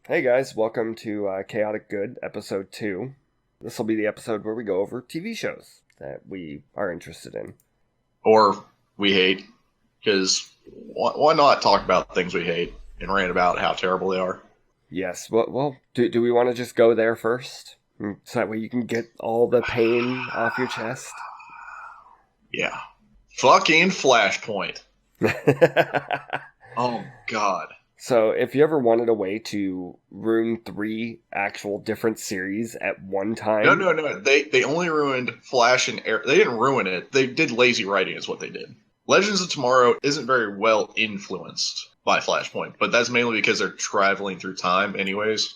Hey guys, welcome to Chaotic Good, episode 2. This will be the episode where we go over TV shows that we are interested in. Or we hate, because why not talk about things we hate and rant about how terrible they are? Yes, do we want to just go there first? So that way you can get all the pain off your chest? Yeah. Fucking Flashpoint. Oh, God. So, if you ever wanted a way to ruin 3 actual different series at one No, time, no, no. They only ruined Flash and Arrow. They didn't ruin it. They did lazy writing, is what they did. Legends of Tomorrow isn't very well influenced by Flashpoint, but that's mainly because they're traveling through time, anyways.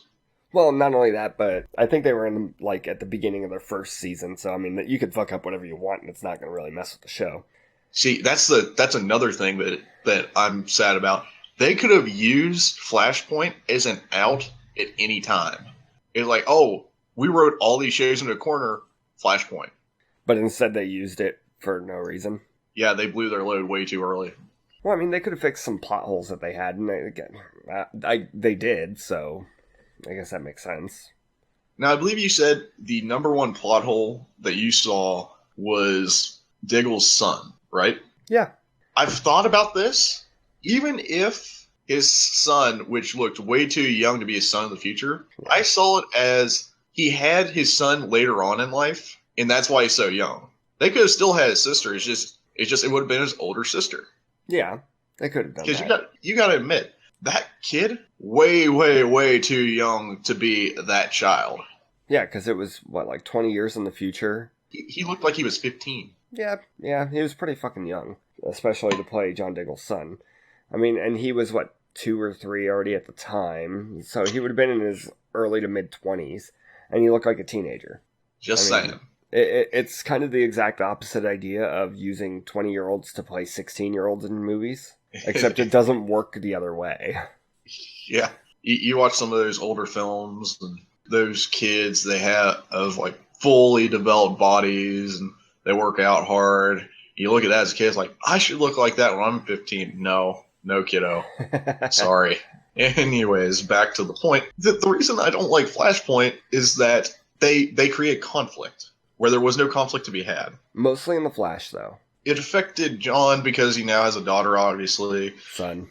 well, not only that, but I think they were in like at the beginning of their first season, so I mean, you could fuck up whatever you want and it's not going to really mess with the show. See, that's another thing that I'm sad about. They could have used Flashpoint as an out at any time. It's like, oh, we wrote all these shows into a corner, Flashpoint. But instead, they used it for no reason. Yeah, they blew their load way too early. Well, I mean, they could have fixed some plot holes that they had, and they did, so I guess that makes sense. Now, I believe you said the number one plot hole that you saw was Diggle's son, right? Yeah. I've thought about this. Even if his son, which looked way too young to be his son in the future, Yeah. I saw it as he had his son later on in life, and that's why he's so young. They could have still had his sister. It would have been his older sister. Yeah, they could have done Because that. you got to admit that kid way, way, way too young to be that child. Yeah, because it was, like 20 years in the future? He looked like he was 15. Yeah, he was pretty fucking young, especially to play John Diggle's son. I mean, and he was, 2 or 3 already at the time, so he would have been in his early to mid-20s, and he looked like a teenager. Just saying. It's kind of the exact opposite idea of using 20-year-olds to play 16-year-olds in movies, except it doesn't work the other way. Yeah. You watch some of those older films, and those kids, they have fully developed bodies, and they work out hard. You look at that as a kid, it's like, I should look like that when I'm 15. No, kiddo. Sorry. Anyways, back to the point. The reason I don't like Flashpoint is that they create conflict where there was no conflict to be had. Mostly in The Flash, though. It affected John because he now has a daughter, obviously. Son.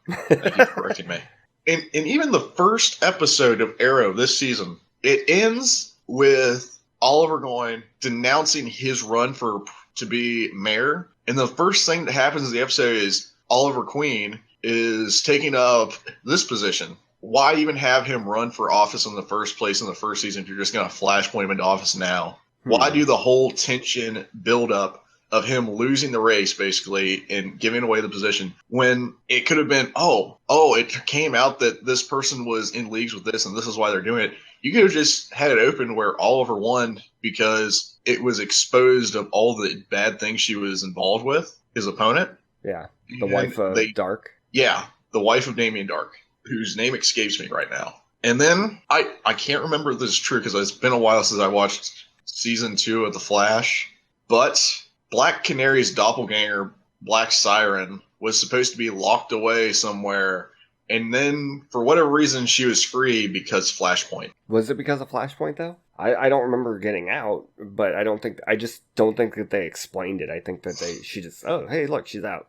Thank you for correcting me. And even the first episode of Arrow this season, it ends with Oliver denouncing his run to be mayor. And the first thing that happens in the episode is Oliver Queen is taking up this position. Why even have him run for office in the first place in the first season if you're just going to flashpoint him into office now? Why do the whole tension build up of him losing the race, basically, and giving away the position when it could have been, it came out that this person was in leagues with this and this is why they're doing it. You could have just had it open where Oliver won because it was exposed of all the bad things she was involved with, his opponent. Yeah, the wife of Dark. Yeah, the wife of Damien Dark, whose name escapes me right now. And then, I can't remember if this is true because it's been a while since I watched season 2 of The Flash, but Black Canary's doppelganger, Black Siren, was supposed to be locked away somewhere, and then, for whatever reason, she was free because Flashpoint. Was it because of Flashpoint, though? I don't remember getting out, but I just don't think that they explained it. I think that she just, oh, hey, look, she's out.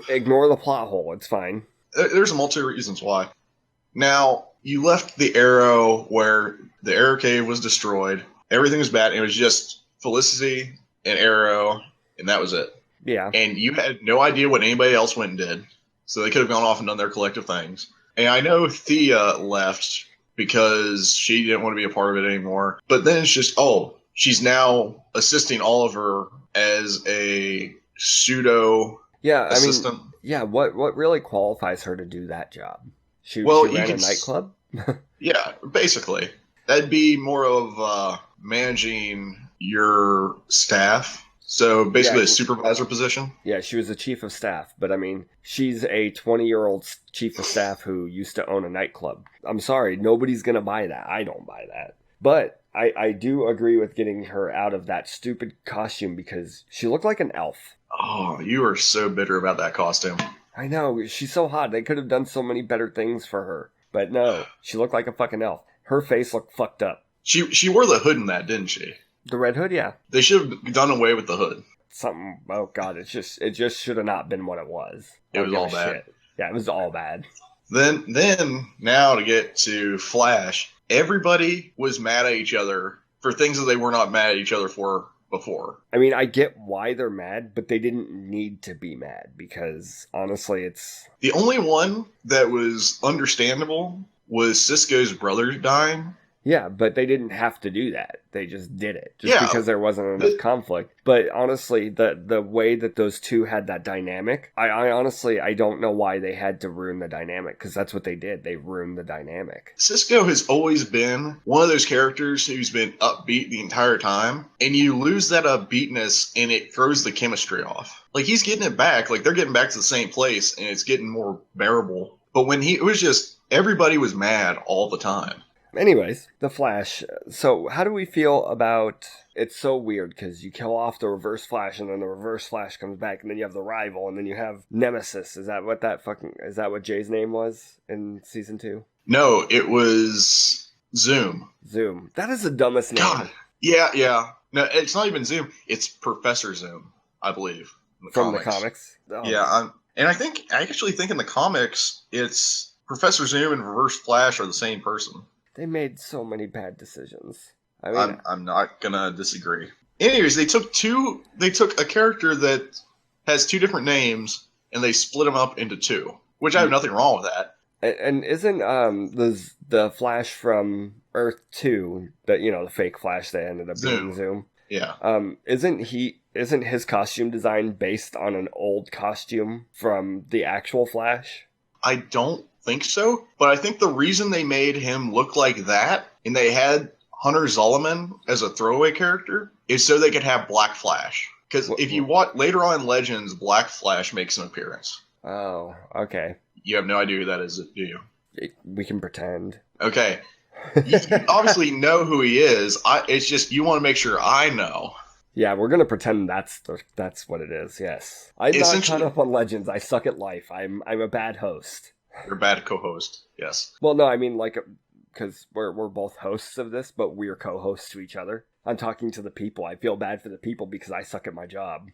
Ignore the plot hole, it's fine. There's a multi reasons why. Now, you left the Arrow where the Arrow Cave was destroyed. Everything was bad. It was just Felicity and Arrow, and that was it. Yeah. And you had no idea what anybody else went and did. So they could have gone off and done their collective things. And I know Thea left because she didn't want to be a part of it anymore. But then it's just, she's now assisting Oliver as a pseudo assistant. What really qualifies her to do that job? She ran a nightclub? Yeah, basically. That'd be more of managing your staff. So basically a supervisor position? Yeah, she was the chief of staff. But I mean, she's a 20-year-old chief of staff who used to own a nightclub. I'm sorry, nobody's going to buy that. I don't buy that. But I do agree with getting her out of that stupid costume because she looked like an elf. Oh, you are so bitter about that costume. I know, she's so hot. They could have done so many better things for her. But no, she looked like a fucking elf. Her face looked fucked up. She wore the hood in that, didn't she? The red hood, yeah. They should have done away with the hood. Something, oh god, it just should have not been what it was. It was all bad. Shit. Yeah, it was all bad. Then now to get to Flash, everybody was mad at each other for things that they were not mad at each other for before. I mean, I get why they're mad, but they didn't need to be mad because honestly, it's the only one that was understandable was Cisco's brother dying. Yeah, but they didn't have to do that. They just did it because there wasn't enough conflict. But honestly, the way that those two had that dynamic, I honestly don't know why they had to ruin the dynamic, because that's what they did. They ruined the dynamic. Cisco has always been one of those characters who's been upbeat the entire time, and you lose that upbeatness and it throws the chemistry off. Like, he's getting it back, like they're getting back to the same place and it's getting more bearable. But when it was just, everybody was mad all the time. Anyways, The Flash. So how do we feel about... It's so weird because you kill off the Reverse Flash and then the Reverse Flash comes back and then you have the Rival and then you have Nemesis. Is that what Jay's name was in season 2? No, it was Zoom. Zoom. That is the dumbest name. God. Yeah. No, it's not even Zoom. It's Professor Zoom, I believe. The comics? Oh. Yeah, I actually think in the comics, it's Professor Zoom and Reverse Flash are the same person. They made so many bad decisions. I mean, I'm not gonna disagree. Anyways, they took a character that has two different names and they split them up into two, which I have nothing wrong with that. And isn't the Flash from Earth 2, that the fake Flash that ended up being Zoom? Yeah. Isn't his costume design based on an old costume from the actual Flash? I don't think so, but I think the reason they made him look like that and they had Hunter Zolomon as a throwaway character is so they could have Black Flash. Because if you watch later on in Legends, Black Flash makes an appearance. Oh, okay. You have no idea who that is, do you? We can pretend. Okay. You obviously know who he is. It's just you want to make sure I know. Yeah, we're gonna pretend that's what it is. Yes, I'm not caught up on Legends. I suck at life. I'm a bad host. You're a bad co-host. Yes. Well, no, I mean because we're both hosts of this, but we're co-hosts to each other. I'm talking to the people. I feel bad for the people because I suck at my job.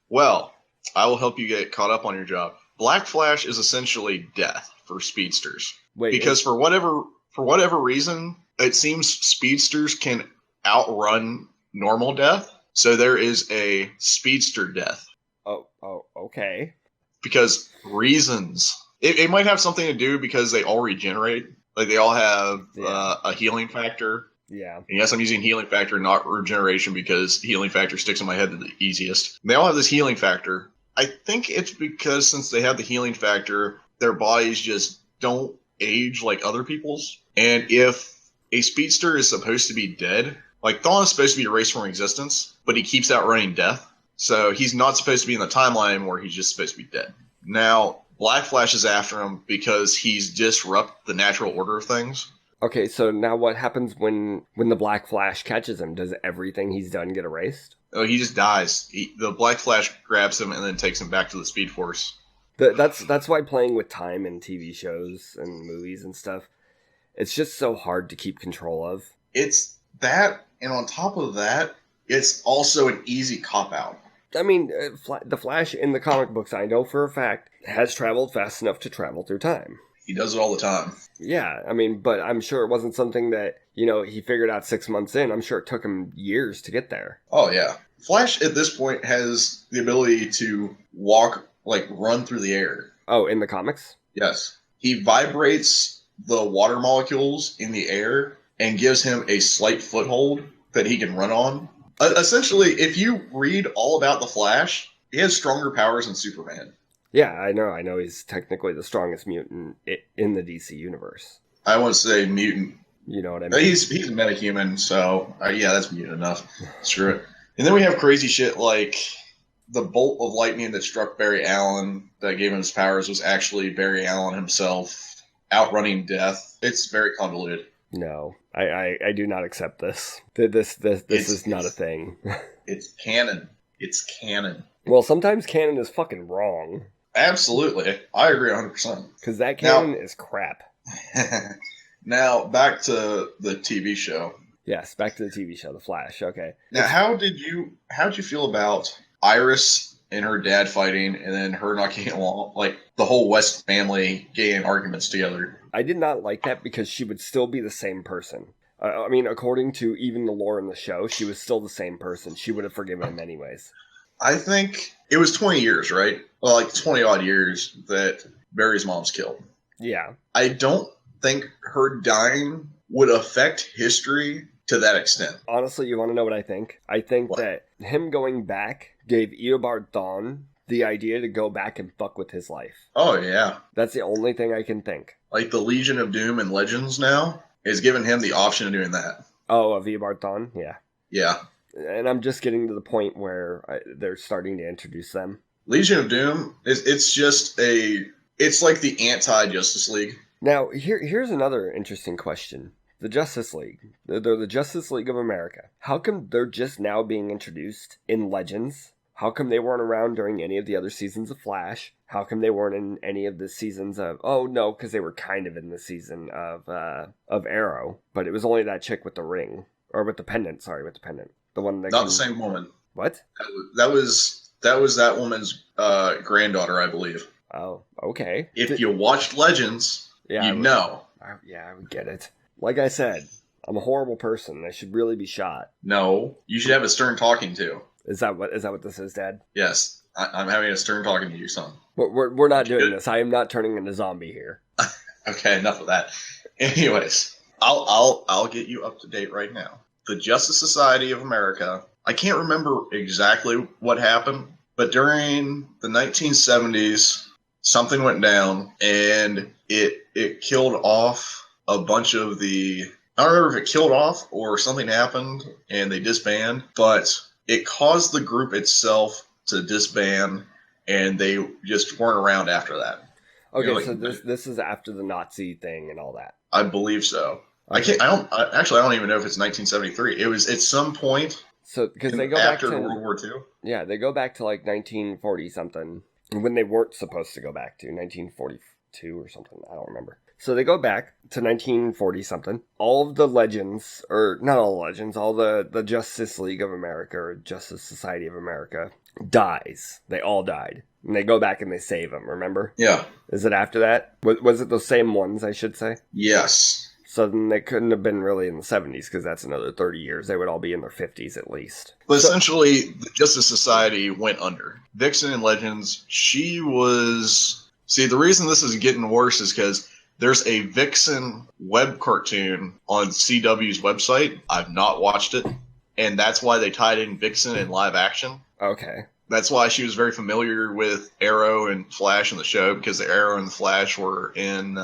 Well, I will help you get caught up on your job. Black Flash is essentially death for speedsters. Wait, because for whatever reason, it seems speedsters can outrun normal death. So there is a speedster death. Oh, okay. Because reasons. It might have something to do because they all regenerate. Like, they all have a healing factor. Yeah. And yes, I'm using healing factor, not regeneration, because healing factor sticks in my head the easiest. They all have this healing factor. I think it's because since they have the healing factor, their bodies just don't age like other people's. And if a speedster is supposed to be dead, like, Thawne is supposed to be erased from existence, but he keeps outrunning death. So he's not supposed to be in the timeline where he's just supposed to be dead. Now, Black Flash is after him because he's disrupt the natural order of things. Okay, so now what happens when the Black Flash catches him? Does everything he's done get erased? Oh, he just dies. The Black Flash grabs him and then takes him back to the Speed Force. That's why playing with time in TV shows and movies and stuff, it's just so hard to keep control of. It's that, and on top of that, it's also an easy cop-out. I mean, the Flash in the comic books, I know for a fact, has traveled fast enough to travel through time. He does it all the time. Yeah, I mean, but I'm sure it wasn't something that, he figured out 6 months in. I'm sure it took him years to get there. Oh, yeah. Flash, at this point, has the ability to run through the air. Oh, in the comics? Yes. He vibrates the water molecules in the air and gives him a slight foothold that he can run on. Essentially, if you read all about the Flash, he has stronger powers than Superman. Yeah, I know he's technically the strongest mutant in the DC universe. I won't say mutant. You know what I mean? He's a metahuman, so yeah, that's mutant enough. Screw it. And then we have crazy shit like the bolt of lightning that struck Barry Allen that gave him his powers was actually Barry Allen himself outrunning death. It's very convoluted. No, I do not accept this. This is not a thing. It's canon. It's canon. Well, sometimes canon is fucking wrong. Absolutely. I agree 100%. Because that canon is crap. Now back to the TV show. Yes, back to the TV show, The Flash. Okay. Now, how'd you feel about Iris and her dad fighting, and then her not getting along, like the whole West family getting arguments together? I did not like that because she would still be the same person. I mean, according to even the lore in the show, she was still the same person. She would have forgiven him anyways. I think it was 20 years, right? Well, like 20 odd years that Barry's mom's killed. Yeah. I don't think her dying would affect history to that extent. Honestly, you want to know what I think? I think What? that him going back gave Eobard Thawne the idea to go back and fuck with his life. Oh, yeah. That's the only thing I can think. Like the Legion of Doom and Legends now is giving him the option of doing that. Oh, of Eobard Thawne? Yeah. Yeah. And I'm just getting to the point where they're starting to introduce them. Legion of Doom, it's like the anti-Justice League. Now, here's another interesting question. The Justice League. They're the Justice League of America. How come they're just now being introduced in Legends? How come they weren't around during any of the other seasons of Flash? How come they weren't in any of the seasons of... Oh, no, because they were kind of in the season of Arrow. But it was only that chick with the ring. Or with the pendant, sorry, with the pendant. The one that... Not the same woman. What? That was that woman's granddaughter, I believe. Oh, okay. If you watched Legends, Yeah, you know. I would get it. Like I said, I'm a horrible person. I should really be shot. No, you should have a stern talking to. Is that what this is, Dad? Yes, I'm having a stern talking to you, son. We're not doing this. I am not turning into a zombie here. Okay, enough of that. Anyways, I'll get you up to date right now. The Justice Society of America. I can't remember exactly what happened, but during the 1970s, something went down and it killed off a bunch of the... I don't remember if it killed off or something happened and they disbanded, but it caused the group itself to disband and they just weren't around after that. Okay, You know, so like- this is after the Nazi thing and all that. I believe so. Okay. I don't even know if it's 1973. It was at some point So because they go back after to World War II. yeah, they go back to like 1940 something when they weren't supposed to go back to 1942 or something. I don't remember. So they go back to 1940 something. All of the legends, or not all legends, all the Justice League of America or Justice Society of America dies. They all died. And they go back and they save them, remember? Yeah. Is it after that? Was it those same ones, I should say? Yes. So then they couldn't have been really in the 70s because that's another 30 years. They would all be in their 50s at least. But essentially, the Justice Society went under. Vixen in Legends, she was... See, the reason this is getting worse is because there's a Vixen web cartoon on CW's website. I've not watched it. And that's why they tied in Vixen in live action. Okay. That's why she was very familiar with Arrow and Flash in the show, because the Arrow and the Flash were in...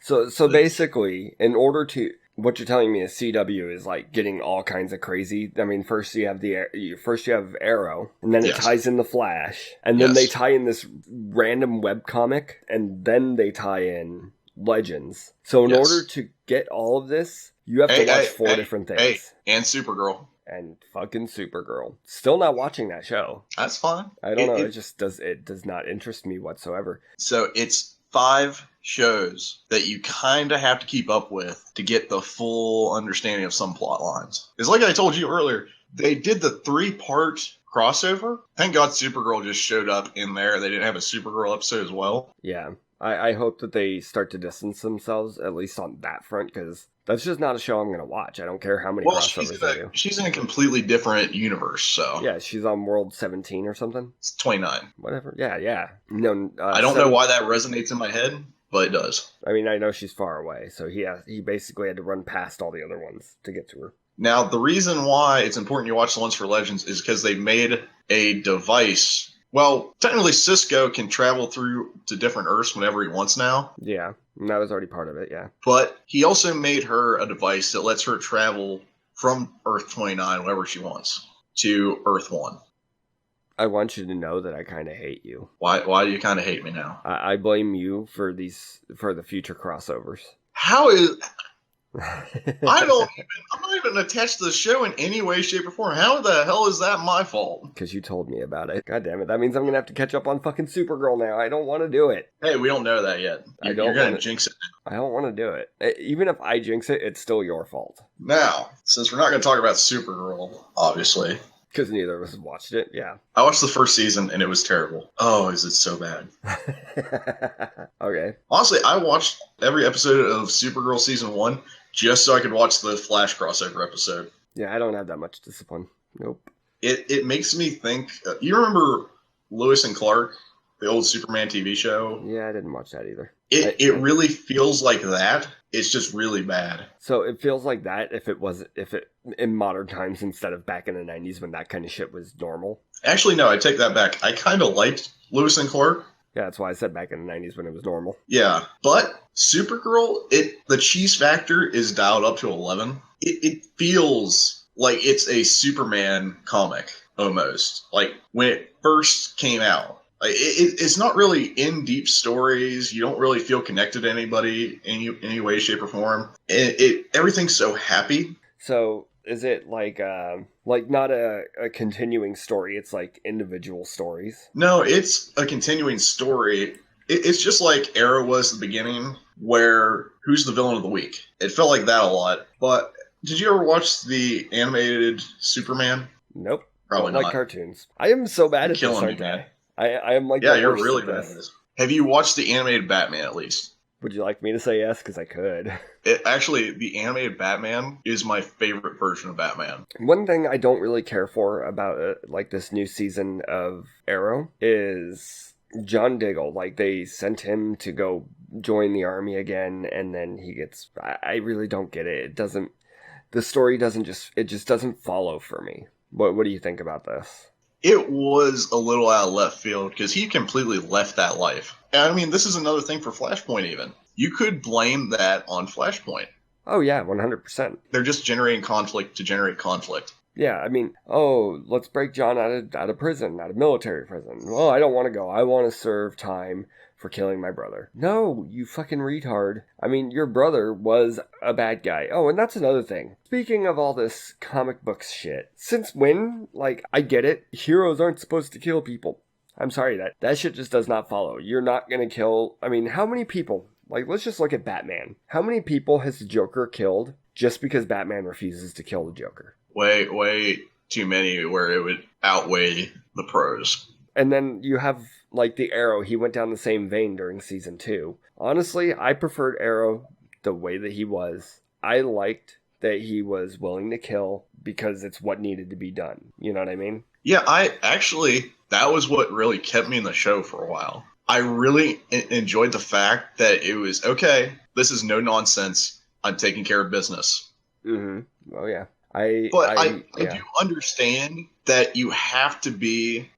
So basically, in order to... What you're telling me is CW is like getting all kinds of crazy. I mean, first you have Arrow, and then it Yes. ties in the Flash, and then Yes. they tie in this random webcomic, and then they tie in Legends. So in Yes. order to get all of this, you have to watch four different things. Hey, and Supergirl. And fucking Supergirl. Still not watching that show. That's fine. I don't know. It- It does not interest me whatsoever. So it's 5 shows that you kind of have to keep up with to get the full understanding of some plot lines. It's like I told you earlier, they did the 3-part crossover. Thank God Supergirl just showed up in there. They didn't have a Supergirl episode as well. Yeah. I hope that they start to distance themselves, at least on that front, because that's just not a show I'm going to watch. I don't care how many Well, crossovers they do. she's in a completely different universe, so Yeah, she's on World 17 or something. it's 29. Whatever. Yeah. No, I don't know why that resonates in my head, but it does. I mean, I know she's far away, so he basically had to run past all the other ones to get to her. Now, the reason why it's important you watch the ones for Legends is because they made a device. Well, technically, Cisco can travel through to different Earths whenever he wants now, Yeah, and that was already part of it, yeah. but he also made her a device that lets her travel from Earth 29 whenever she wants to Earth 1. I want you to know that I kind of hate you. Why do you kind of hate me now? I blame you for the future crossovers. How is... I'm not even attached to the show in any way, shape, or form. How the hell is that my fault? Because you told me about it. God damn it. That means I'm going to have to catch up on fucking Supergirl now. I don't want to do it. Hey, we don't know that yet. You're going to jinx it. I don't want to do it. Even if I jinx it, it's still your fault. Now, since we're not going to talk about Supergirl, obviously. Because neither of us have watched it, yeah. I watched the first season and it was terrible. Oh, is it so bad? Okay. Honestly, I watched every episode of Supergirl season 1 just so I could watch the Flash crossover episode. Yeah, I don't have that much discipline. Nope. It makes me think... you remember Lois and Clark, the old Superman TV show? Yeah, I didn't watch that either. It really feels like that. It's just really bad. So it feels like that if it in modern times instead of back in the 90s when that kind of shit was normal. Actually, no, I take that back. I kind of liked Lois and Clark. Yeah, that's why I said back in the 90s when it was normal. Yeah, but Supergirl, the cheese factor is dialed up to 11. It feels like it's a Superman comic almost. Like when it first came out. Like it's not really in deep stories. You don't really feel connected to anybody in any way, shape, or form. Everything's so happy. So is it like not a continuing story? It's like individual stories. No, it's a continuing story. It's just like Arrow was at the beginning, where who's the villain of the week? It felt like that a lot. But did you ever watch the animated Superman? Nope. Probably not. Like cartoons. I am so bad at this, aren't I? I am like, yeah, you're really bad at this. Have you watched the animated Batman at least? Would you like me to say yes? Because I could. Actually, the animated Batman is my favorite version of Batman. One thing I don't really care for about like this new season of Arrow is John Diggle. Like they sent him to go join the army again, and then he gets. I really don't get it. It doesn't. The story doesn't just doesn't follow for me. What do you think about this? It was a little out of left field because he completely left that life. And I mean, this is another thing for Flashpoint even. You could blame that on Flashpoint. Oh, yeah, 100%. They're just generating conflict to generate conflict. Yeah, I mean, let's break John out of prison, out of military prison. Well, I don't want to go. I want to serve time for killing my brother. No, you fucking retard. I mean, your brother was a bad guy. Oh, and that's another thing. Speaking of all this comic books shit, since when, like, I get it, heroes aren't supposed to kill people. I'm sorry, that shit just does not follow. You're not gonna kill, I mean, how many people, like, let's just look at Batman. How many people has the Joker killed just because Batman refuses to kill the Joker? Way too many where it would outweigh the pros. And then you have, like, the Arrow. He went down the same vein during season 2. Honestly, I preferred Arrow the way that he was. I liked that he was willing to kill because it's what needed to be done. You know what I mean? Yeah, that was what really kept me in the show for a while. I really enjoyed the fact that it was, okay, this is no nonsense. I'm taking care of business. Mm-hmm. Oh, yeah. I do understand that you have to be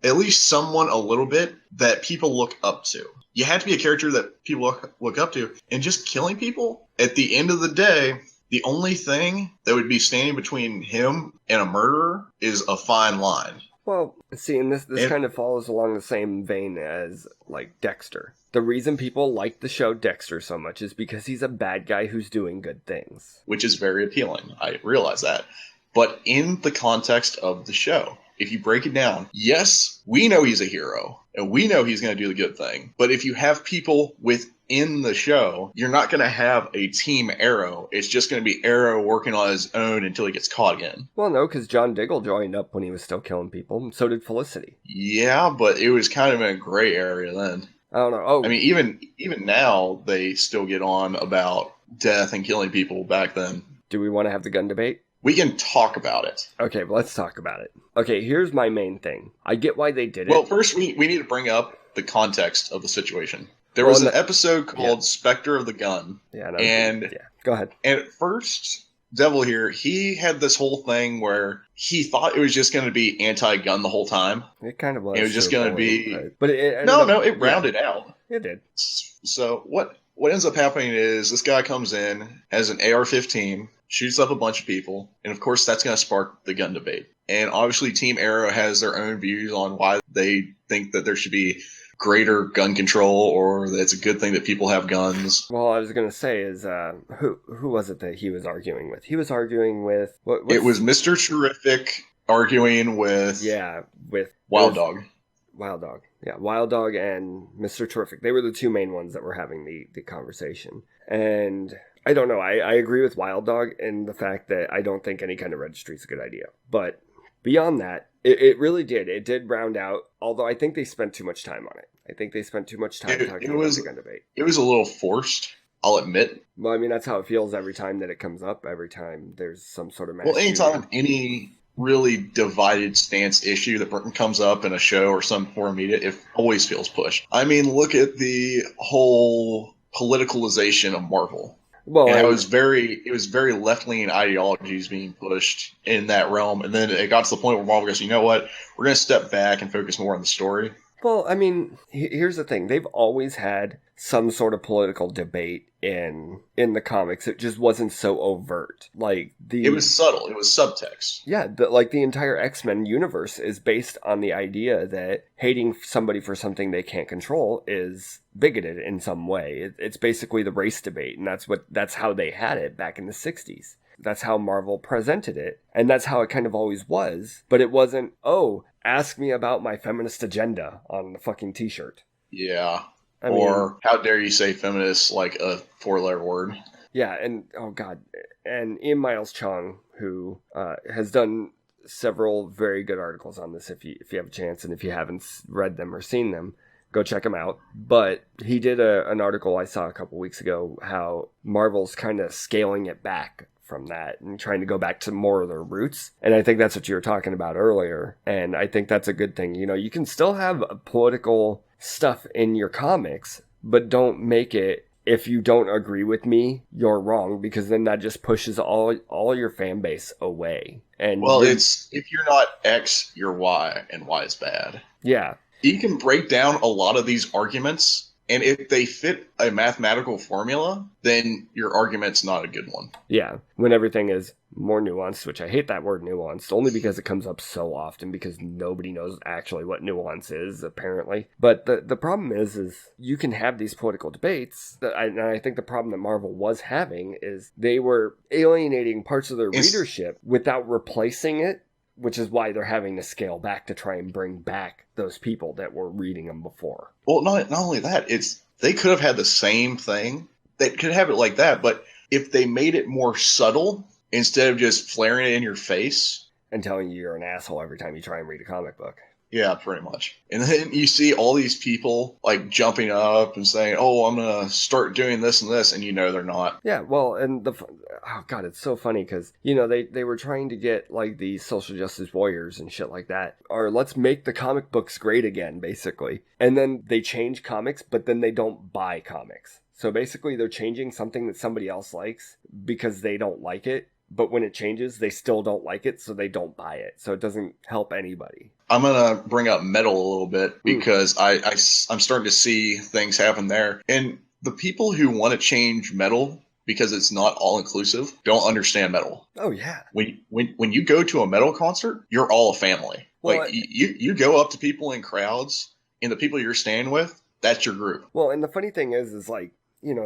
at least someone a little bit that people look up to. You have to be a character that people look up to. And just killing people, at the end of the day, the only thing that would be standing between him and a murderer is a fine line. Well, see, and this kind of follows along the same vein as, like, Dexter. The reason people like the show Dexter so much is because he's a bad guy who's doing good things. Which is very appealing. I realize that. But in the context of the show, if you break it down, yes, we know he's a hero, and we know he's going to do the good thing. But if you have people within the show, you're not going to have a Team Arrow. It's just going to be Arrow working on his own until he gets caught again. Well, no, because John Diggle joined up when he was still killing people, and so did Felicity. Yeah, but it was kind of in a gray area then. I don't know. Oh, I mean, even now, they still get on about death and killing people back then. Do we want to have the gun debate? We can talk about it. Okay, well, let's talk about it. Okay, here's my main thing. I get why they did it. Well, first, we need to bring up the context of the situation. There was an episode called Spectre of the Gun. Yeah, go ahead. And at first, Devil here, he had this whole thing where he thought it was just going to be anti-gun the whole time. It kind of was. It was just going to be... Right. But it rounded out. It did. So what ends up happening is this guy comes in, has an AR-15, shoots up a bunch of people, and of course that's going to spark the gun debate. And obviously Team Arrow has their own views on why they think that there should be greater gun control, or that it's a good thing that people have guns. Well, I was going to say is, who was it that he was arguing with? He was arguing with... It was Mr. Terrific arguing with with Wild Dog. Wild Dog. Yeah, Wild Dog and Mr. Terrific. They were the two main ones that were having the conversation. And I don't know. I agree with Wild Dog in the fact that I don't think any kind of registry is a good idea. But beyond that, it really did. It did round out, although I think they spent too much time on it. I think they spent too much time talking about the gun debate. It was a little forced, I'll admit. Well, I mean, that's how it feels every time that it comes up, every time there's some sort of... Well, anytime any really divided stance issue that comes up in a show or some forum media, it always feels pushed. I mean, look at the whole politicalization of Marvel. Well, and it was very left-leaning ideologies being pushed in that realm, and then it got to the point where Marvel goes, you know what, we're going to step back and focus more on the story. Well, I mean, here's the thing. They've always had some sort of political debate in the comics. It just wasn't so overt. It was subtle. It was subtext. Yeah, the entire X-Men universe is based on the idea that hating somebody for something they can't control is bigoted in some way. It's basically the race debate, and that's how they had it back in the 60s. That's how Marvel presented it, and that's how it kind of always was. But it wasn't, ask me about my feminist agenda on the fucking t-shirt. Yeah. Or how dare you say feminist like a 4-letter word. Yeah, and oh god. And Ian Miles Chong, who has done several very good articles on this if you have a chance, and if you haven't read them or seen them, go check him out. But he did an article I saw a couple weeks ago how Marvel's kind of scaling it back from that and trying to go back to more of their roots. And I think that's what you were talking about earlier. And I think that's a good thing. You know, you can still have political stuff in your comics, but don't make it, if you don't agree with me, you're wrong, because then that just pushes all your fan base away. And it's, if you're not X, you're Y, and Y is bad. Yeah. You can break down a lot of these arguments, and if they fit a mathematical formula, then your argument's not a good one. Yeah, when everything is more nuanced, which I hate that word nuanced, only because it comes up so often, because nobody knows actually what nuance is, apparently. But the problem is you can have these political debates, and I think the problem that Marvel was having is they were alienating parts of their readership without replacing it, which is why they're having to scale back to try and bring back those people that were reading them before. Well, not only that, they could have had the same thing. They could have it like that, but if they made it more subtle instead of just flaring it in your face and telling you you're an asshole every time you try and read a comic book. Yeah, pretty much. And then you see all these people like jumping up and saying, "Oh, I'm gonna start doing this and this," and you know they're not. Yeah, well, and oh god, it's so funny because they were trying to get like the social justice warriors and shit like that, or let's make the comic books great again, basically. And then they change comics, but then they don't buy comics. So basically, they're changing something that somebody else likes because they don't like it. But when it changes, they still don't like it, so they don't buy it. So it doesn't help anybody. I'm going to bring up metal a little bit because I'm starting to see things happen there. And the people who want to change metal because it's not all-inclusive don't understand metal. Oh, yeah. When you go to a metal concert, you're all a family. Well, you go up to people in crowds, and the people you're staying with, that's your group. Well, and the funny thing is like,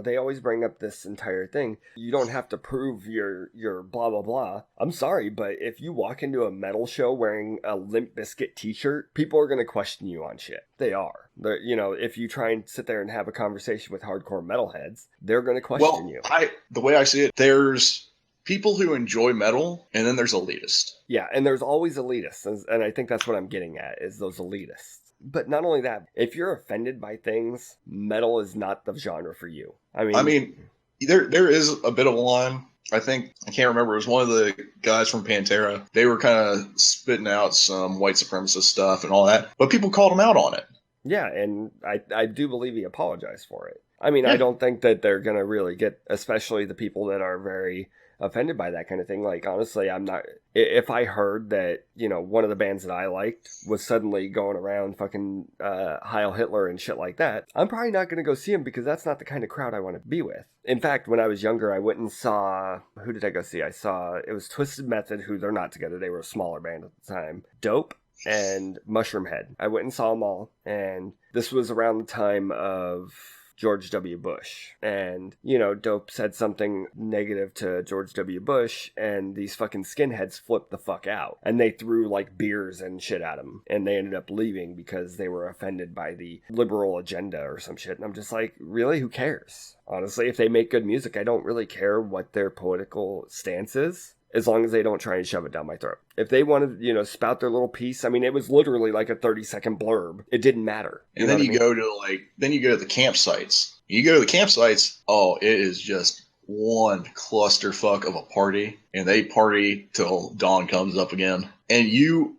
they always bring up this entire thing. You don't have to prove your blah, blah, blah. I'm sorry, but if you walk into a metal show wearing a Limp Bizkit t-shirt, people are going to question you on shit. They are. If you try and sit there and have a conversation with hardcore metalheads, they're going to question you. The way I see it, there's people who enjoy metal, and then there's elitists. Yeah, and there's always elitists, and I think that's what I'm getting at, is those elitists. But not only that, if you're offended by things, metal is not the genre for you. I mean, there is a bit of a line. I can't remember. It was one of the guys from Pantera. They were kind of spitting out some white supremacist stuff and all that, but people called him out on it. Yeah, and I do believe he apologized for it. I mean, yeah. I don't think that they're going to really get, especially the people that are very offended by that kind of thing. Like, honestly, I'm not, if I heard that, one of the bands that I liked was suddenly going around fucking Heil Hitler and shit like that, I'm probably not going to go see him because that's not the kind of crowd I want to be with. In fact, when I was younger, I went and saw, who did I go see? It was Twisted Method, who they're not together. They were a smaller band at the time. Dope and Mushroom Head. I went and saw them all, and This was around the time of George W. Bush. And, Dope said something negative to George W. Bush, and these fucking skinheads flipped the fuck out. And they threw, like, beers and shit at him. And they ended up leaving because they were offended by the liberal agenda or some shit. And I'm just like, really? Who cares? Honestly, if they make good music, I don't really care what their political stance is, as long as they don't try and shove it down my throat. If they wanted, spout their little piece, I mean, it was literally like a 30-second blurb. It didn't matter. And then you go to the campsites. You go to the campsites, oh, it is just one clusterfuck of a party, and they party till dawn comes up again. And you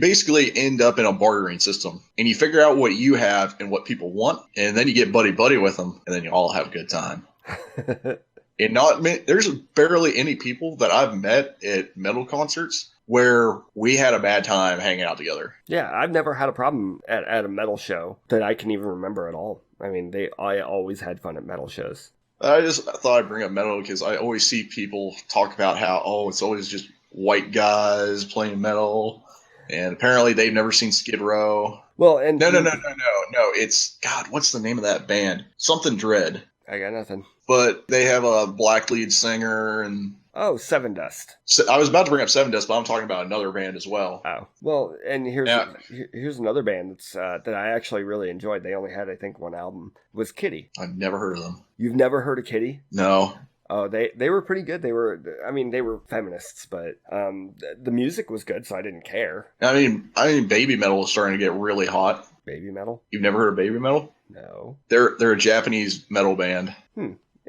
basically end up in a bartering system, and you figure out what you have and what people want, and then you get buddy with them, and then you all have a good time. And there's barely any people that I've met at metal concerts where we had a bad time hanging out together. Yeah, I've never had a problem at a metal show that I can even remember at all. I mean, I always had fun at metal shows. I just thought I'd bring up metal because I always see people talk about how, it's always just white guys playing metal. And apparently they've never seen Skid Row. Well, and No. It's, God, what's the name of that band? Something Dread. I got nothing. But they have a black lead singer and... Oh, Sevendust. So I was about to bring up Sevendust, but I'm talking about another band as well. Oh. Well, and here's another band that's that I actually really enjoyed. They only had, I think, one album. Was Kitty. I've never heard of them. You've never heard of Kitty? No. Oh, they were pretty good. They were feminists, but the music was good, so I didn't care. I mean, baby metal is starting to get really hot. Baby metal? You've never heard of baby metal? No. They're a Japanese metal band.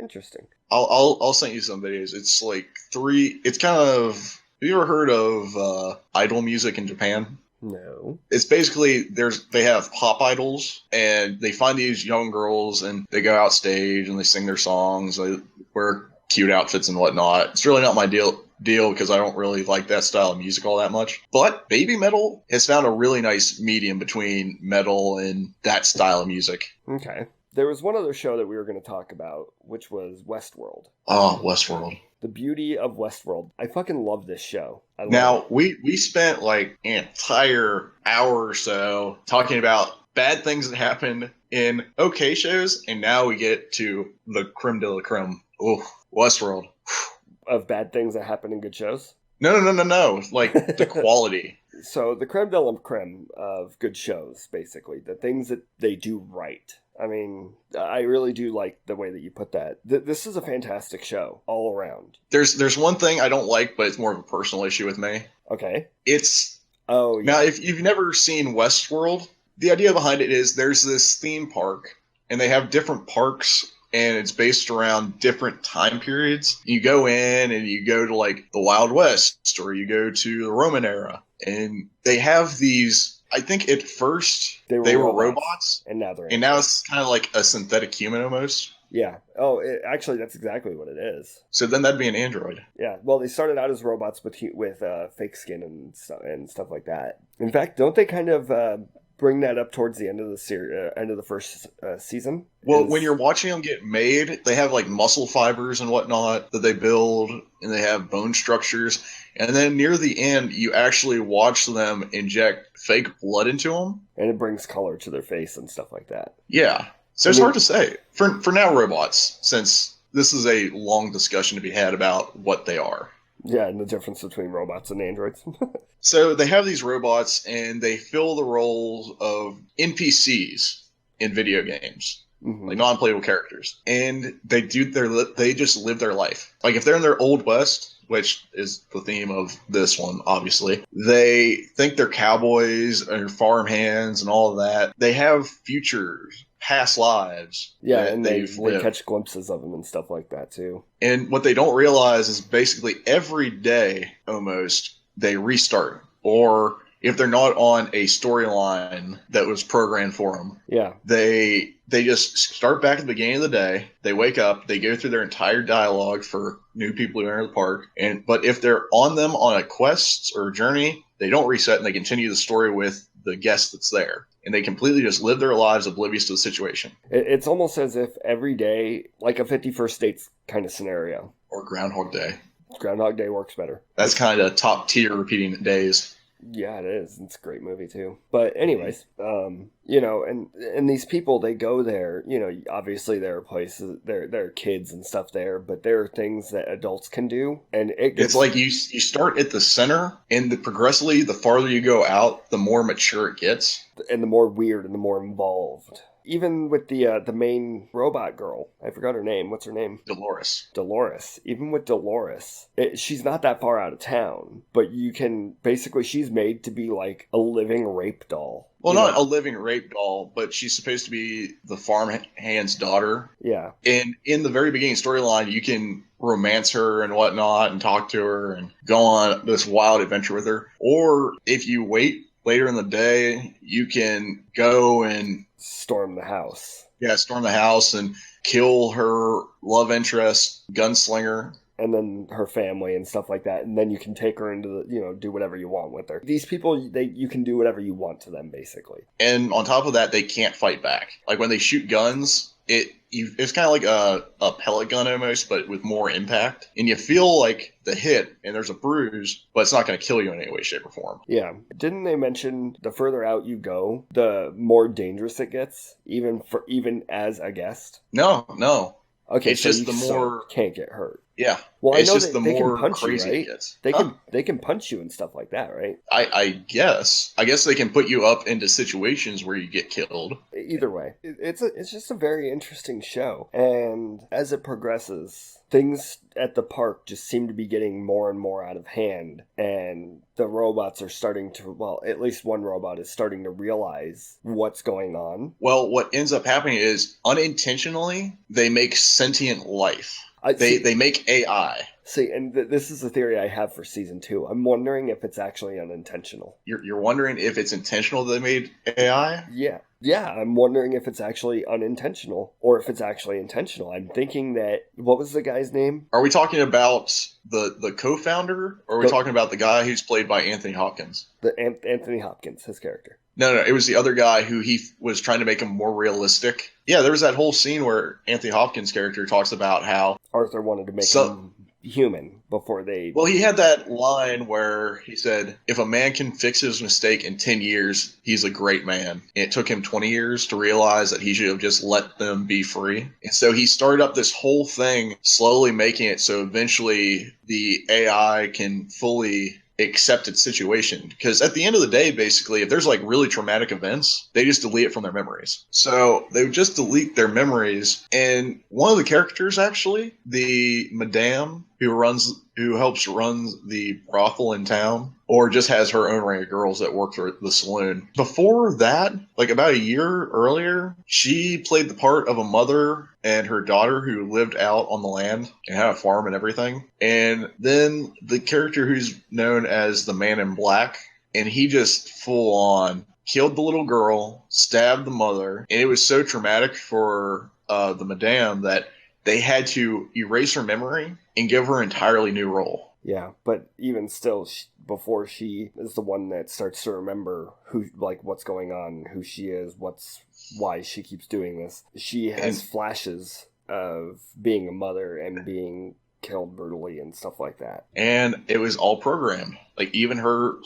Interesting. I'll send you some videos. It's like it's kind of, have you ever heard of idol music in Japan? No. It's basically, they have pop idols, and they find these young girls, and they go out stage, and they sing their songs, they wear cute outfits and whatnot. It's really not my deal because I don't really like that style of music all that much. But baby metal has found a really nice medium between metal and that style of music. Okay. There was one other show that we were going to talk about, which was Westworld. Oh, Westworld. The beauty of Westworld. I fucking love this show. We spent like an entire hour or so talking about bad things that happened in okay shows, and now we get to the creme de la creme. Oh, Westworld. Of bad things that happen in good shows? No. Like the quality. So the creme de la creme of good shows, basically. The things that they do right. I mean, I really do like the way that you put that. This is a fantastic show all around. There's one thing I don't like, but it's more of a personal issue with me. Okay. Now, if you've never seen Westworld, the idea behind it is there's this theme park, and they have different parks, and it's based around different time periods. You go in, and you go to like the Wild West, or you go to the Roman era, and they have these. I think at first they were robots, and now it's kind of like a synthetic human almost. Yeah. Oh, actually, that's exactly what it is. So then that'd be an android. Yeah. Well, they started out as robots with fake skin and stuff like that. In fact, don't they kind of bring that up towards the end of the end of the first season? Well, when you're watching them get made, they have like muscle fibers and whatnot that they build, and they have bone structures. And then near the end, you actually watch them inject fake blood into them. And it brings color to their face and stuff like that. Yeah. So it's hard to say. For now, robots, since this is a long discussion to be had about what they are. Yeah, and the difference between robots and androids. So they have these robots, and they fill the roles of NPCs in video games. Mm-hmm. Like non-playable characters. And they just live their life. Like if they're in their Old West, which is the theme of this one, obviously, they think they're cowboys and farm hands and all of that. They have futures, past lives. Yeah, and they catch glimpses of them and stuff like that too. And what they don't realize is basically every day, almost, they restart. Or if they're not on a storyline that was programmed for them, yeah, they just start back at the beginning of the day. They wake up, they go through their entire dialogue for new people who enter the park. But if they're on them on a quest or a journey, they don't reset, and they continue the story with the guest that's there. And they completely just live their lives oblivious to the situation. It's almost as if every day, like a 51st Dates kind of scenario. Or Groundhog Day. Groundhog Day works better. That's kind of top tier repeating days. Yeah, it is. It's a great movie too. But anyways, you know, and these people, they go there, you know, obviously there are places, there are kids and stuff there, but there are things that adults can do, and it It's gets, like you start at the center, and progressively, the farther you go out, the more mature it gets. and the more weird and the more involved. Even with the main robot girl, I forgot her name. What's her name? Dolores. Dolores. Even with Dolores, she's not that far out of town, but you can basically, she's made to be like a living rape doll. Well, You not know? a living rape doll, but she's supposed to be the farmhand's daughter. Yeah. And in the very beginning storyline, you can romance her and whatnot and talk to her and go on this wild adventure with her. Or if you wait later in the day, you can go and Storm the house. storm the house and kill her love interest, gunslinger. And then her family and stuff like that, and then you can take her into the, you know, do whatever you want with her. These people, you can do whatever you want to them, basically. And on top of that, they can't fight back. Like when they shoot guns, it's kind of like a pellet gun almost, but with more impact. And you feel like the hit, and there's a bruise, but it's not going to kill you in any way, shape, or form. Yeah. Didn't they mention the further out you go, the more dangerous it gets, even as a guest? No. Okay, It's so just you the still more. can't get hurt. Yeah. Well, I It's know just that the they can more punch you, crazy right? it gets. They can punch you and stuff like that, right? I guess. I guess they can put you up into situations where you get killed. Either way, it's just a very interesting show, and as it progresses, things at the park just seem to be getting more and more out of hand, and the robots are starting to, well, at least one robot is starting to realize what's going on. Well, what ends up happening is unintentionally they make sentient life. See, They make AI. see, and this is a theory I have for season 2. I'm wondering if it's actually unintentional. You're wondering if it's intentional they made AI? Yeah, I'm wondering if it's actually unintentional or if it's actually intentional. I'm thinking that, what was the guy's name? Are we talking about the co-founder, or are we talking about the guy who's played by Anthony Hopkins? Anthony Hopkins, his character. No, it was the other guy who he was trying to make him more realistic. Yeah, there was that whole scene where Anthony Hopkins' character talks about how Arthur wanted to make him human before they... Well, he had that line where he said, if a man can fix his mistake in 10 years, he's a great man. And it took him 20 years to realize that he should have just let them be free. And so he started up this whole thing, slowly making it so eventually the AI can fully accept its situation. Because at the end of the day, basically, if there's like really traumatic events, they just delete it from their memories. So they would just delete their memories. And one of the characters, actually, the madame who helps run the brothel in town, or just has her own ring of girls that work for the saloon. Before that, like about a year earlier, she played the part of a mother and her daughter who lived out on the land and had a farm and everything. And then the character who's known as the Man in Black, and he just full on killed the little girl, stabbed the mother, and it was so traumatic for the madame that they had to erase her memory and give her an entirely new role. Yeah, but even still, before she is the one that starts to remember what's going on, who she is, why she keeps doing this, she has flashes of being a mother and being killed brutally and stuff like that. And it was all programmed. Like even her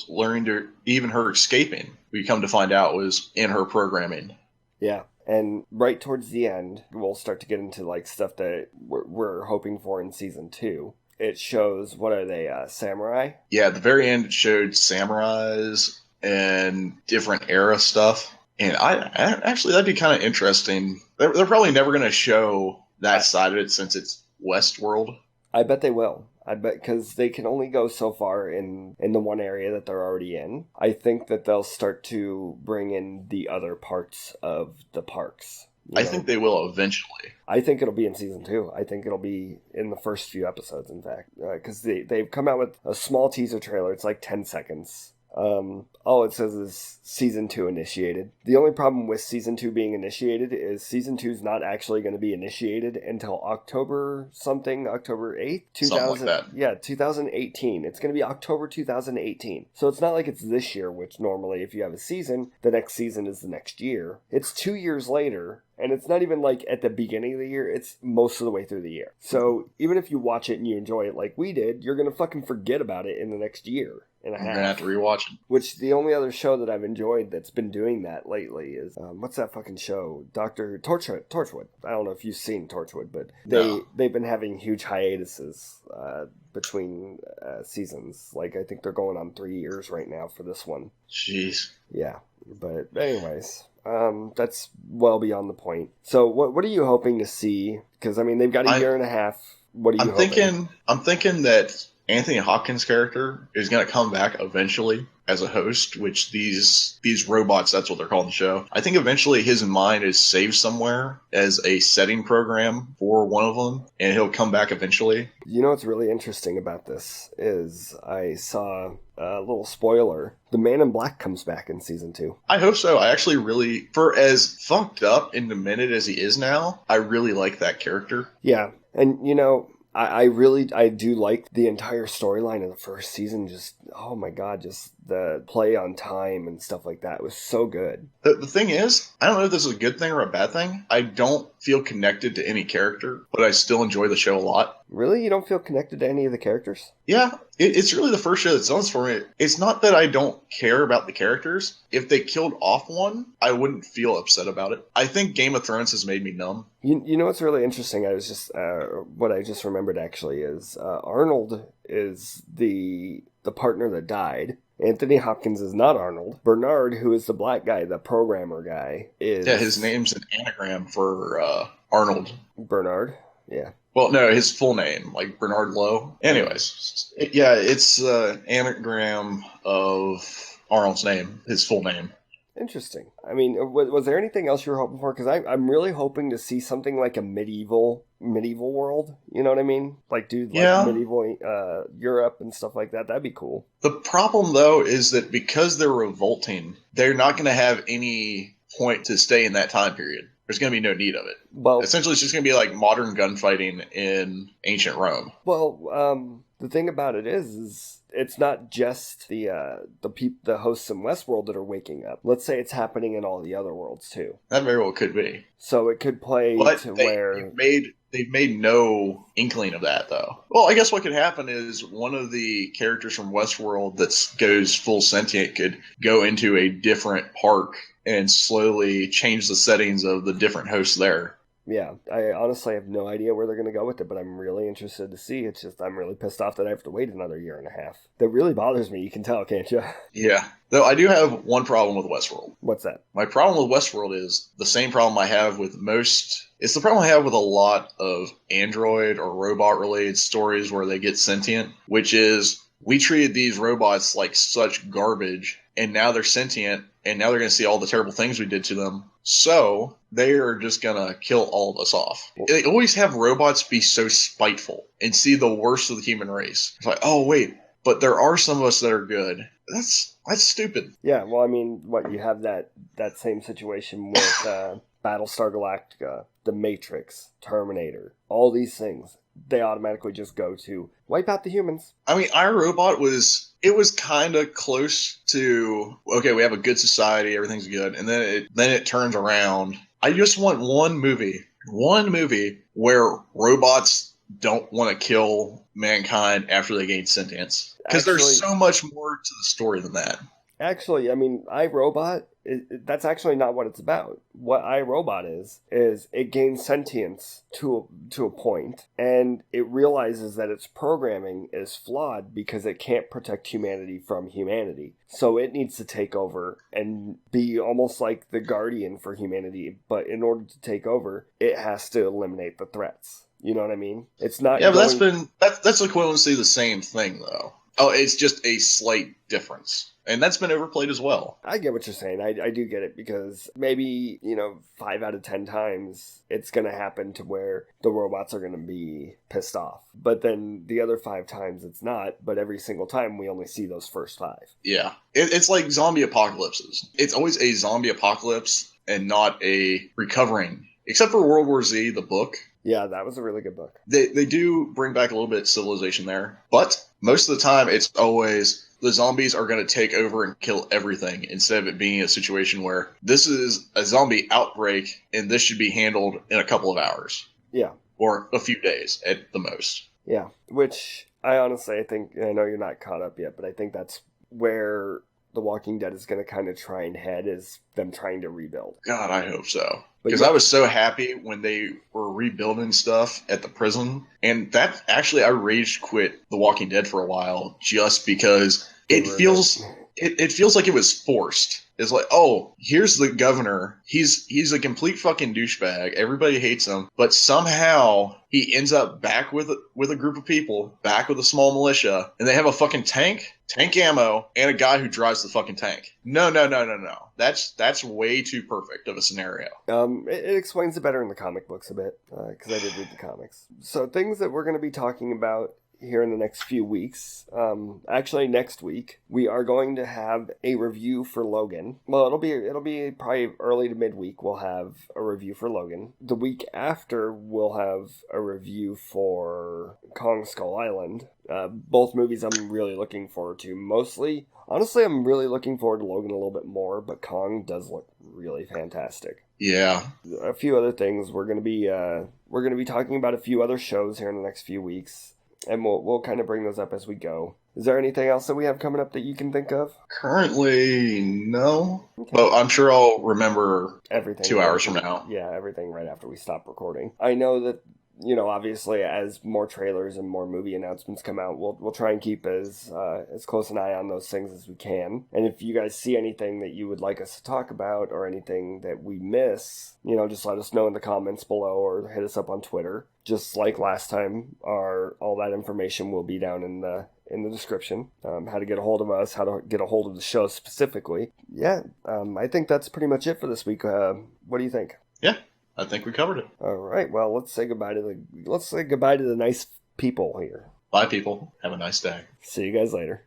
escaping, we come to find out, was in her programming. Yeah. And right towards the end, we'll start to get into like stuff that we're hoping for in season 2. It shows, what are they, samurai? Yeah, at the very end it showed samurais and different era stuff. And I actually, that'd be kind of interesting. They're probably never going to show that side of it since it's Westworld. I bet they will. I bet, because they can only go so far in the one area that they're already in. I think that they'll start to bring in the other parts of the parks. I think they will eventually. I think it'll be in season 2. I think it'll be in the first few episodes, in fact. Because they've come out with a small teaser trailer. It's like 10 seconds. All it says is season 2 initiated. The only problem with season 2 being initiated is season 2 is not actually going to be initiated until October 8th, 2000. Like that. Yeah, 2018. It's going to be October 2018. So it's not like it's this year, which normally if you have a season, the next season is the next year. It's 2 years later. And it's not even like at the beginning of the year, it's most of the way through the year. So even if you watch it and you enjoy it like we did, you're going to fucking forget about it in the next year and a half. I'm going to have to rewatch it. Which the only other show that I've enjoyed that's been doing that lately is, what's that fucking show? Dr. Torchwood. I don't know if you've seen Torchwood, but they've been having huge hiatuses between seasons. Like, I think they're going on 3 years right now for this one. Jeez. Yeah. But anyways, that's well beyond the point. So what are you hoping to see? Because, I mean, they've got a year and a half. What are you hoping? I'm thinking that Anthony Hopkins' character is going to come back eventually as a host, which these robots, that's what they're called in the show. I think eventually his mind is saved somewhere as a setting program for one of them, and he'll come back eventually. You know what's really interesting about this is I saw a little spoiler. The Man in Black comes back in season 2. I hope so. I actually really, for as fucked up and demented as he is now, I really like that character. Yeah, and you know, I do like the entire storyline of the first season. Just, oh my god, just the play on time and stuff like that was so good. The thing is, I don't know if this is a good thing or a bad thing. I don't feel connected to any character, but I still enjoy the show a lot. Really? You don't feel connected to any of the characters? Yeah, it's really the first show that's done this for me. It's not that I don't care about the characters. If they killed off one, I wouldn't feel upset about it. I think Game of Thrones has made me numb. You know what's really interesting? I was just what I just remembered actually is Arnold is the partner that died. Anthony Hopkins is not Arnold. Bernard, who is the black guy, the programmer guy, is... Yeah, his name's an anagram for Arnold. Bernard? Yeah. Well, no, his full name, like Bernard Lowe. Anyways, it's an anagram of Arnold's name, his full name. Interesting. I mean, was there anything else you were hoping for? Because I'm really hoping to see something like a medieval world. You know what I mean? Like, dude, like medieval Europe and stuff like that. That'd be cool. The problem, though, is that because they're revolting, they're not going to have any point to stay in that time period. There's going to be no need of it. Well, essentially, it's just going to be like modern gunfighting in ancient Rome. Well, the thing about it is it's not just the hosts in Westworld that are waking up. Let's say it's happening in all the other worlds too. That very well could be. So it could play where they've made no inkling of that, though. Well, I guess what could happen is one of the characters from Westworld that goes full sentient could go into a different park and slowly change the settings of the different hosts there. Yeah, I honestly have no idea where they're going to go with it, but I'm really interested to see. It's just I'm really pissed off that I have to wait another year and a half. That really bothers me. You can tell, can't you? Yeah. Though I do have one problem with Westworld. What's that? My problem with Westworld is the same problem I have with most... It's the problem I have with a lot of android or robot-related stories where they get sentient, which is we treated these robots like such garbage, and now they're sentient, and now they're going to see all the terrible things we did to them. So they are just going to kill all of us off. They always have robots be so spiteful and see the worst of the human race. It's like, oh, wait, but there are some of us that are good. That's stupid. Yeah, well, I mean, you have that same situation with Battlestar Galactica, The Matrix, Terminator, all these things. They automatically just go to wipe out the humans. I mean, iRobot was kind of close to, okay, we have a good society, everything's good, and then it turns around. I just want one movie where robots don't want to kill mankind after they gain sentience. Because there's so much more to the story than that. Actually, I mean, iRobot, that's actually not what it's about. What iRobot is it gains sentience to a point, and it realizes that its programming is flawed because it can't protect humanity from humanity. So it needs to take over and be almost like the guardian for humanity, but in order to take over, it has to eliminate the threats. You know what I mean? It's not. Yeah, but that's equivalency the same thing, though. Oh, it's just a slight difference. And that's been overplayed as well. I get what you're saying. I do get it because maybe, 5 out of 10 times it's going to happen to where the robots are going to be pissed off. But then the other 5 times it's not. But every single time we only see those first 5. Yeah. It's like zombie apocalypses. It's always a zombie apocalypse and not a recovering. Except for World War Z, the book. Yeah, that was a really good book. They do bring back a little bit of civilization there. But most of the time it's always... the zombies are going to take over and kill everything instead of it being a situation where this is a zombie outbreak and this should be handled in a couple of hours. Yeah. Or a few days at the most. Yeah, which I honestly, I think, I know you're not caught up yet, but I think that's where The Walking Dead is going to kind of try and head, is them trying to rebuild. God, I hope so. But Because yeah. I was so happy when they were rebuilding stuff at the prison. And that actually, I rage quit The Walking Dead for a while just because it feels like it was forced. It's like, oh, here's the governor. He's a complete fucking douchebag. Everybody hates him, but somehow he ends up back with a group of people, back with a small militia, and they have a fucking tank ammo, and a guy who drives the fucking tank. No. That's way too perfect of a scenario. It explains it better in the comic books a bit, because I did read the comics. So things that we're going to be talking about here in the next few weeks. Actually, next week we are going to have a review for Logan. Well, it'll be probably early to midweek. We'll have a review for Logan. The week after, we'll have a review for Kong Skull Island. Both movies I'm really looking forward to. Mostly, honestly, I'm really looking forward to Logan a little bit more, but Kong does look really fantastic. Yeah. A few other things. We're gonna be talking about a few other shows here in the next few weeks. And we'll kind of bring those up as we go. Is there anything else that we have coming up that you can think of? Currently, no. Okay. But I'm sure I'll remember Everything 2 hours from now. Yeah, everything right after we stop recording. I know that, obviously as more trailers and more movie announcements come out, we'll try and keep as close an eye on those things as we can. And if you guys see anything that you would like us to talk about or anything that we miss, just let us know in the comments below or hit us up on Twitter. Just like last time, all that information will be down in the description. How to get a hold of us, how to get a hold of the show specifically. Yeah, I think that's pretty much it for this week. What do you think? Yeah, I think we covered it. All right. Well, let's say goodbye to the nice people here. Bye, people. Have a nice day. See you guys later.